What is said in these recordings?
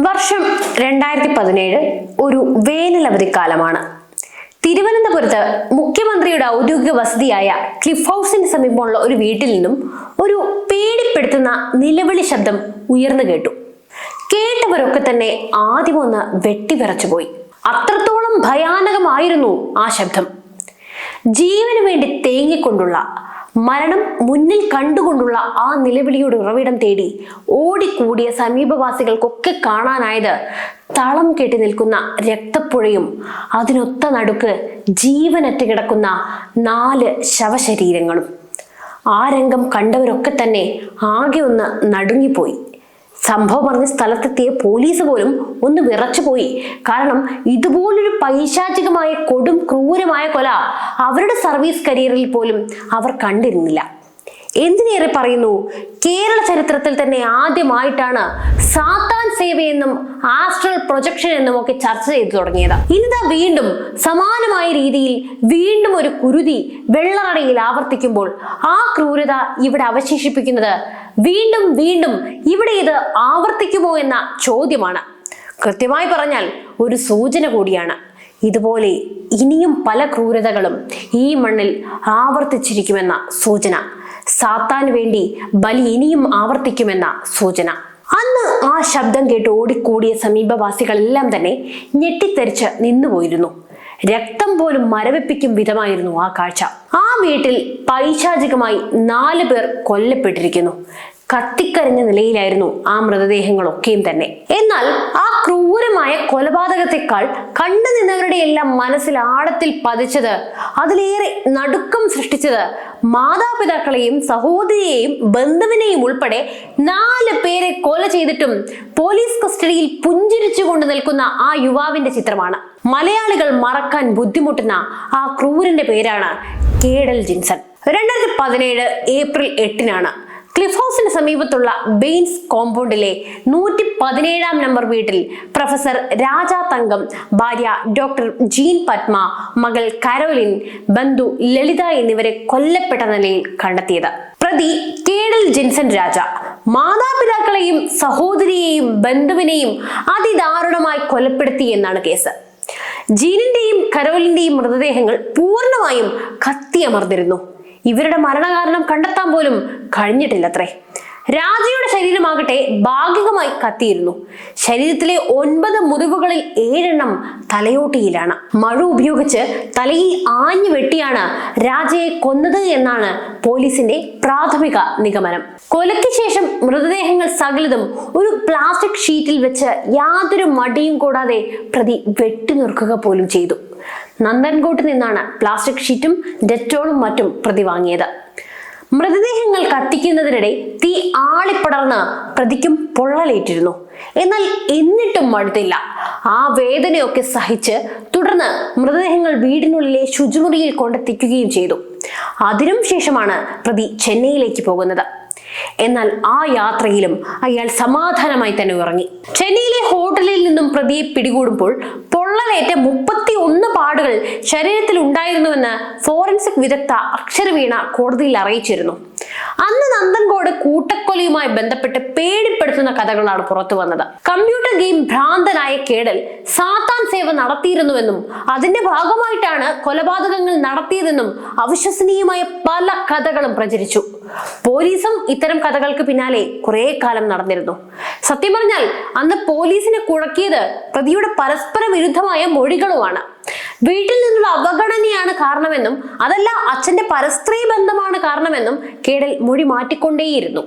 വർഷം 2017 ഒരു വേനലവധിക്കാലമാണ്. തിരുവനന്തപുരത്ത് മുഖ്യമന്ത്രിയുടെ ഔദ്യോഗിക വസതിയായ ക്ലിഫ് ഹൗസിന് സമീപമുള്ള ഒരു വീട്ടിൽ നിന്നും ഒരു പേടിപ്പെടുത്തുന്ന നിലവിളി ശബ്ദം ഉയർന്നു കേട്ടു. കേട്ടവരൊക്കെ തന്നെ ആദ്യമൊന്ന് വെട്ടിവിറച്ചുപോയി. അത്രത്തോളം ഭയാനകമായിരുന്നു ആ ശബ്ദം. ജീവന് വേണ്ടി തേങ്ങിക്കൊണ്ടുള്ള, മരണം മുന്നിൽ കണ്ടുകൊണ്ടുള്ള ആ നിലവിളിയുടെ ഉറവിടം തേടി ഓടിക്കൂടിയ സമീപവാസികൾക്കൊക്കെ കാണാനായത് തളം കെട്ടി നിൽക്കുന്ന രക്തപ്പുഴയും അതിനൊത്ത നടുക്ക് ജീവനറ്റ് കിടക്കുന്ന 4 ശവശരീരങ്ങളും. ആ രംഗം കണ്ടവരൊക്കെ തന്നെ ആകെ ഒന്ന് നടുങ്ങിപ്പോയി. സംഭവം പറഞ്ഞ സ്ഥലത്തെത്തിയ പോലീസ് പോലും ഒന്ന് വിറച്ചുപോയി. കാരണം ഇതുപോലൊരു പൈശാചികമായ കൊടും ക്രൂരമായ കൊല അവരുടെ സർവീസ് കരിയറിൽ പോലും അവർ കണ്ടിരുന്നില്ല. എന്തിനേറെ പറയുന്നു, കേരള ചരിത്രത്തിൽ തന്നെ ആദ്യമായിട്ടാണ് സാത്താൻ സേവയെന്നും ആസ്ട്രൽ പ്രൊജക്ഷൻ എന്നും ഒക്കെ ചർച്ച ചെയ്തു തുടങ്ങിയത്. ഇനിതാ വീണ്ടും സമാനമായ രീതിയിൽ വീണ്ടും ഒരു കുരുതി വെള്ളറടയിൽ ആവർത്തിക്കുമ്പോൾ ആ ക്രൂരത ഇവിടെ അവശേഷിപ്പിക്കുന്നത് വീണ്ടും വീണ്ടും ഇവിടെ ഇത് ആവർത്തിക്കുമോ എന്ന ചോദ്യമാണ്. കൃത്യമായി പറഞ്ഞാൽ ഒരു സൂചന കൂടിയാണ്. ഇതുപോലെ ഇനിയും പല ക്രൂരതകളും ഈ മണ്ണിൽ ആവർത്തിച്ചിരിക്കുമെന്ന സൂചന. സാത്താന് വേണ്ടി ബലി ഇനിയും ആവർത്തിക്കുമെന്ന സൂചന. അന്ന് ആ ശബ്ദം കേട്ട് ഓടിക്കൂടിയ സമീപവാസികളെല്ലാം തന്നെ ഞെട്ടിത്തെറിച്ച് നിന്നുപോയിരുന്നു. രക്തം പോലും മരവിപ്പിക്കും വിധമായിരുന്നു ആ കാഴ്ച. ആ വീട്ടിൽ പൈശാചികമായി 4 പേർ കൊല്ലപ്പെട്ടിരിക്കുന്നു. കത്തിക്കരിഞ്ഞ നിലയിലായിരുന്നു ആ മൃതദേഹങ്ങളൊക്കെയും തന്നെ. എന്നാൽ ആ ക്രൂരമായ കൊലപാതകത്തെക്കാൾ കണ്ടു നിന്നവരുടെ എല്ലാം മനസ്സിൽ ആഴത്തിൽ പതിച്ചത്, അതിലേറെ നടുക്കം സൃഷ്ടിച്ചത്, മാതാപിതാക്കളെയും സഹോദരിയെയും ബന്ധുവിനെയും ഉൾപ്പെടെ 4 പേരെ കൊല ചെയ്തിട്ടും പോലീസ് കസ്റ്റഡിയിൽ പുഞ്ചിരിച്ചുകൊണ്ട് നിൽക്കുന്ന ആ യുവാവിന്റെ ചിത്രമാണ്. മലയാളികൾ മറക്കാൻ ബുദ്ധിമുട്ടുന്ന ആ ക്രൂരന്റെ പേരാണ് കേഡൽ ജിൻസൺ. 2017 ഏപ്രിൽ 8-നാണ് ക്ലിഫ് ഹൗസിന് സമീപത്തുള്ള ബെയിൻസ് കോമ്പൗണ്ടിലെ 117-ാം നമ്പർ വീട്ടിൽ പ്രൊഫസർ രാജ തങ്കം, ഭാര്യ ഡോക്ടർ ജീൻ പത്മ, മകൾ കരോലിൻ, ബന്ധു ലളിത എന്നിവരെ കൊല്ലപ്പെട്ട നിലയിൽ കണ്ടെത്തിയത്. പ്രതി കേഡൽ ജിൻസൺ രാജ മാതാപിതാക്കളെയും സഹോദരിയെയും ബന്ധുവിനെയും അതിദാരുണമായി കൊലപ്പെടുത്തി എന്നാണ് കേസ്. ജീനിന്റെയും കരോലിന്റെയും മൃതദേഹങ്ങൾ പൂർണ്ണമായും കത്തിയമർന്നിരുന്നു. ഇവരുടെ മരണകാരണം കണ്ടെത്താൻ പോലും കഴിഞ്ഞിട്ടില്ലത്രേ. രാജയുടെ ശരീരമാകട്ടെ ഭാഗികമായി കത്തിയിരുന്നു. ശരീരത്തിലെ 9 മുറിവുകളിൽ 7 തലയോട്ടിയിലാണ്. മഴ ഉപയോഗിച്ച് തലയിൽ ആഞ്ഞു വെട്ടിയാണ് രാജയെ കൊന്നത് എന്നാണ് പോലീസിന്റെ പ്രാഥമിക നിഗമനം. കൊലയ്ക്ക് ശേഷം മൃതദേഹങ്ങൾ സകലതും ഒരു പ്ലാസ്റ്റിക് ഷീറ്റിൽ വെച്ച് യാതൊരു മടിയും കൂടാതെ പ്രതി വെട്ടിനുറുക്കുക പോലും ചെയ്തു. നന്ദൻകോട്ട് നിന്നാണ് പ്ലാസ്റ്റിക് ഷീറ്റും ഡെറ്റോളും മറ്റും പ്രതി വാങ്ങിയത്. മൃതദേഹങ്ങൾ കത്തിക്കുന്നതിനിടെ തീ ആളിപ്പടർന്ന് പ്രതിക്കും പൊള്ളലേറ്റിരുന്നു. എന്നാൽ എന്നിട്ടും മടുത്തില്ല. ആ വേദനയൊക്കെ സഹിച്ച് തുടർന്ന് മൃതദേഹങ്ങൾ വീടിനുള്ളിലെ ശുചിമുറിയിൽ കൊണ്ടെത്തിക്കുകയും ചെയ്തു. അതിനും ശേഷമാണ് പ്രതി ചെന്നൈയിലേക്ക് പോകുന്നത്. എന്നാൽ ആ യാത്രയിലും അയാൾ സമാധാനമായി തന്നെ ഉറങ്ങി. ചെന്നൈയിലെ ഹോട്ടലിൽ നിന്നും പ്രതിയെ പിടികൂടുമ്പോൾ പൊള്ളലേറ്റ 31 പാടുകൾ ശരീരത്തിൽ ഉണ്ടായിരുന്നുവെന്ന് ഫോറൻസിക് വിദഗ്ധ അക്ഷരവീണ കോടതിയിൽ അറിയിച്ചിരുന്നു. അന്ന് നന്ദൻകോട് കൂട്ടക്കൊലയുമായി ബന്ധപ്പെട്ട് പേടിപ്പെടുത്തുന്ന കഥകളാണ് പുറത്തു വന്നത്. കമ്പ്യൂട്ടർ ഗെയിം ഭ്രാന്തനായ കേഡൽ സാത്താൻ സേവ നടത്തിയിരുന്നുവെന്നും അതിന്റെ ഭാഗമായിട്ടാണ് കൊലപാതകങ്ങൾ നടത്തിയതെന്നും അവിശ്വസനീയമായ പല കഥകളും പ്രചരിച്ചു. പോലീസും ഇത്തരം കഥകൾക്ക് പിന്നാലെ കുറെ കാലം നടന്നിരുന്നു. സത്യം പറഞ്ഞാൽ അന്ന് പോലീസിനെ കുഴക്കിയത് പ്രതിയുടെ പരസ്പര വിരുദ്ധമായ മൊഴികളുമാണ്. വീട്ടിൽ നിന്നുള്ള അവഗണനയാണ് കാരണമെന്നും അതല്ല അച്ഛന്റെ പരസ്ത്രീ ബന്ധമാണ് കാരണമെന്നും കേഡൽ മൊഴി മാറ്റിക്കൊണ്ടേയിരുന്നു.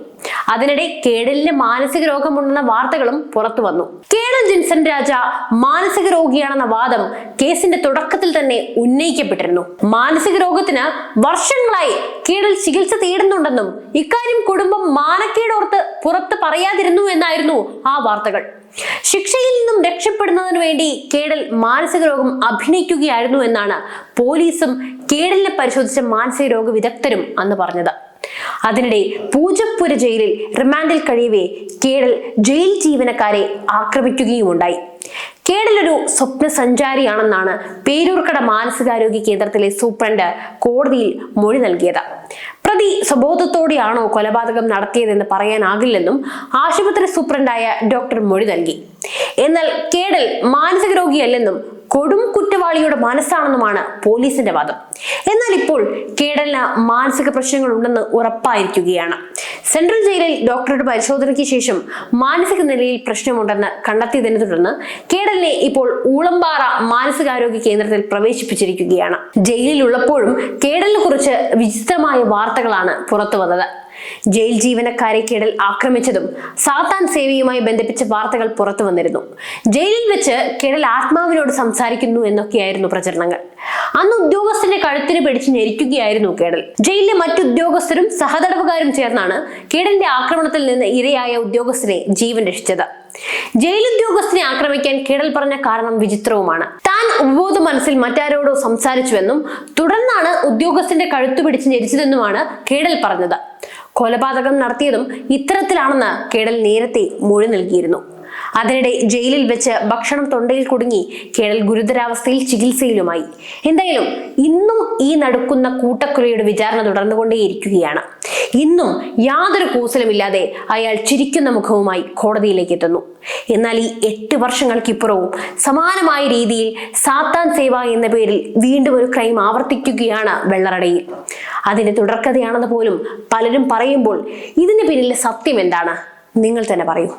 അതിനിടെ കേഡലിന് മാനസിക രോഗമുണ്ടെന്ന വാർത്തകളും പുറത്തു വന്നു. കേഡൽ ജിൻസൺ രാജ മാനസിക രോഗിയാണെന്ന വാദം കേസിന്റെ തുടക്കത്തിൽ തന്നെ ഉന്നയിക്കപ്പെട്ടിരുന്നു. മാനസിക രോഗത്തിന് വർഷങ്ങളായി കേഡൽ ചികിത്സ തേടുന്നുണ്ടെന്നും ഇക്കാര്യം കുടുംബം മാനക്കേടോർത്ത് പുറത്ത് പറയാതിരുന്നു എന്നായിരുന്നു ആ വാർത്തകൾ. ശിക്ഷയിൽ നിന്നും രക്ഷപ്പെടുന്നതിന് വേണ്ടി കേഡൽ മാനസിക രോഗം അഭിനയിക്കുകയായിരുന്നു എന്നാണ് പോലീസും കേഡലിനെ പരിശോധിച്ച മാനസിക രോഗ വിദഗ്ധരും അന്ന് പറഞ്ഞത്. അതിനിടെ പൂജപ്പുര ജയിലിൽ റിമാൻഡിൽ കഴിയവേ കേഡൽ ജയിൽ ജീവനക്കാരെ ആക്രമിക്കുകയുമുണ്ടായി. കേഡൽ ഒരു സ്വപ്ന സഞ്ചാരിയാണെന്നാണ് പേരൂർക്കട മാനസികാരോഗ്യ കേന്ദ്രത്തിലെ സൂപ്രണ്ട് കോടതിയിൽ മൊഴി നൽകിയത്. പ്രതി സ്വബോധത്തോടെയാണോ കൊലപാതകം നടത്തിയതെന്ന് പറയാനാകില്ലെന്നും ആശുപത്രി സൂപ്രണ്ടായ ഡോക്ടർ മൊഴി നൽകി. എന്നാൽ കേഡൽ മാനസിക രോഗിയല്ലെന്നും കൊടും കുറ്റവാളിയുടെ മനസ്സാണെന്നുമാണ് പോലീസിന്റെ വാദം. എന്നാൽ ഇപ്പോൾ കേഡലിന് മാനസിക പ്രശ്നങ്ങൾ ഉണ്ടെന്ന് ഉറപ്പായിരിക്കുകയാണ്. സെൻട്രൽ ജയിലിൽ ഡോക്ടറുടെ പരിശോധനയ്ക്ക് ശേഷം മാനസിക നിലയിൽ പ്രശ്നമുണ്ടെന്ന് കണ്ടെത്തിയതിനെ തുടർന്ന് കേഡലിനെ ഇപ്പോൾ ഊളംപാറ മാനസികാരോഗ്യ കേന്ദ്രത്തിൽ പ്രവേശിപ്പിച്ചിരിക്കുകയാണ്. ജയിലിലുള്ളപ്പോഴും കേഡലിനെ കുറിച്ച് വിചിത്രമായ വാർത്തകളാണ് പുറത്തു വന്നത്. ജയിൽ ജീവനക്കാരെ കേഡൽ ആക്രമിച്ചതും സാത്താൻ സേവയുമായി ബന്ധിപ്പിച്ച വാർത്തകൾ പുറത്തു വന്നിരുന്നു. ജയിലിൽ വെച്ച് കേഡൽ ആത്മാവിനോട് സംസാരിക്കുന്നു എന്നൊക്കെയായിരുന്നു പ്രചരണങ്ങൾ. അന്ന് ഉദ്യോഗസ്ഥന്റെ കഴുത്തിന് പിടിച്ച് ഞെരിക്കുകയായിരുന്നു കേഡൽ. ജയിലിലെ മറ്റുദ്യോഗസ്ഥരും സഹതടവുകാരും ചേർന്നാണ് കേഡലിന്റെ ആക്രമണത്തിൽ നിന്ന് ഇരയായ ഉദ്യോഗസ്ഥനെ ജീവൻ രക്ഷിച്ചത്. ജയിൽ ഉദ്യോഗസ്ഥനെ ആക്രമിക്കാൻ കേഡൽ പറഞ്ഞ കാരണം വിചിത്രവുമാണ്. താൻ ഉപബോധ മനസ്സിൽ മറ്റാരോടോ സംസാരിച്ചുവെന്നും തുടർന്നാണ് ഉദ്യോഗസ്ഥന്റെ കഴുത്തു പിടിച്ച് ഞെരിച്ചതെന്നുമാണ് കേഡൽ പറഞ്ഞത്. കൊലപാതകം നടത്തിയതും ഇത്തരത്തിലാണെന്ന് കേഡൽ നേരത്തെ മൊഴി നൽകിയിരുന്നു. അതിനിടെ ജയിലിൽ വെച്ച് ഭക്ഷണം തൊണ്ടയിൽ കുടുങ്ങി കേഡൽ ഗുരുതരാവസ്ഥയിൽ ചികിത്സയിലുമായി. എന്തായാലും ഇന്നും ഈ നടക്കുന്ന കൂട്ടക്കൊലയുടെ വിചാരണ തുടർന്നുകൊണ്ടേയിരിക്കുകയാണ്. ഇന്നും യാതൊരു കൂസലുമില്ലാതെ അയാൾ ചിരിക്കുന്ന മുഖവുമായി കോടതിയിലേക്ക് എത്തുന്നു. എന്നാൽ ഈ 8 വർഷങ്ങൾക്കിപ്പുറവും സമാനമായ രീതിയിൽ സാത്താൻ സേവ എന്ന പേരിൽ വീണ്ടും ഒരു ക്രൈം ആവർത്തിക്കുകയാണ് വെള്ളറടയിൽ. അതിന്റെ തുടർക്കഥയാണെന്ന് പോലും പലരും പറയുമ്പോൾ ഇതിന് പിന്നിലെ സത്യം എന്താണ്? നിങ്ങൾ തന്നെ പറയൂ.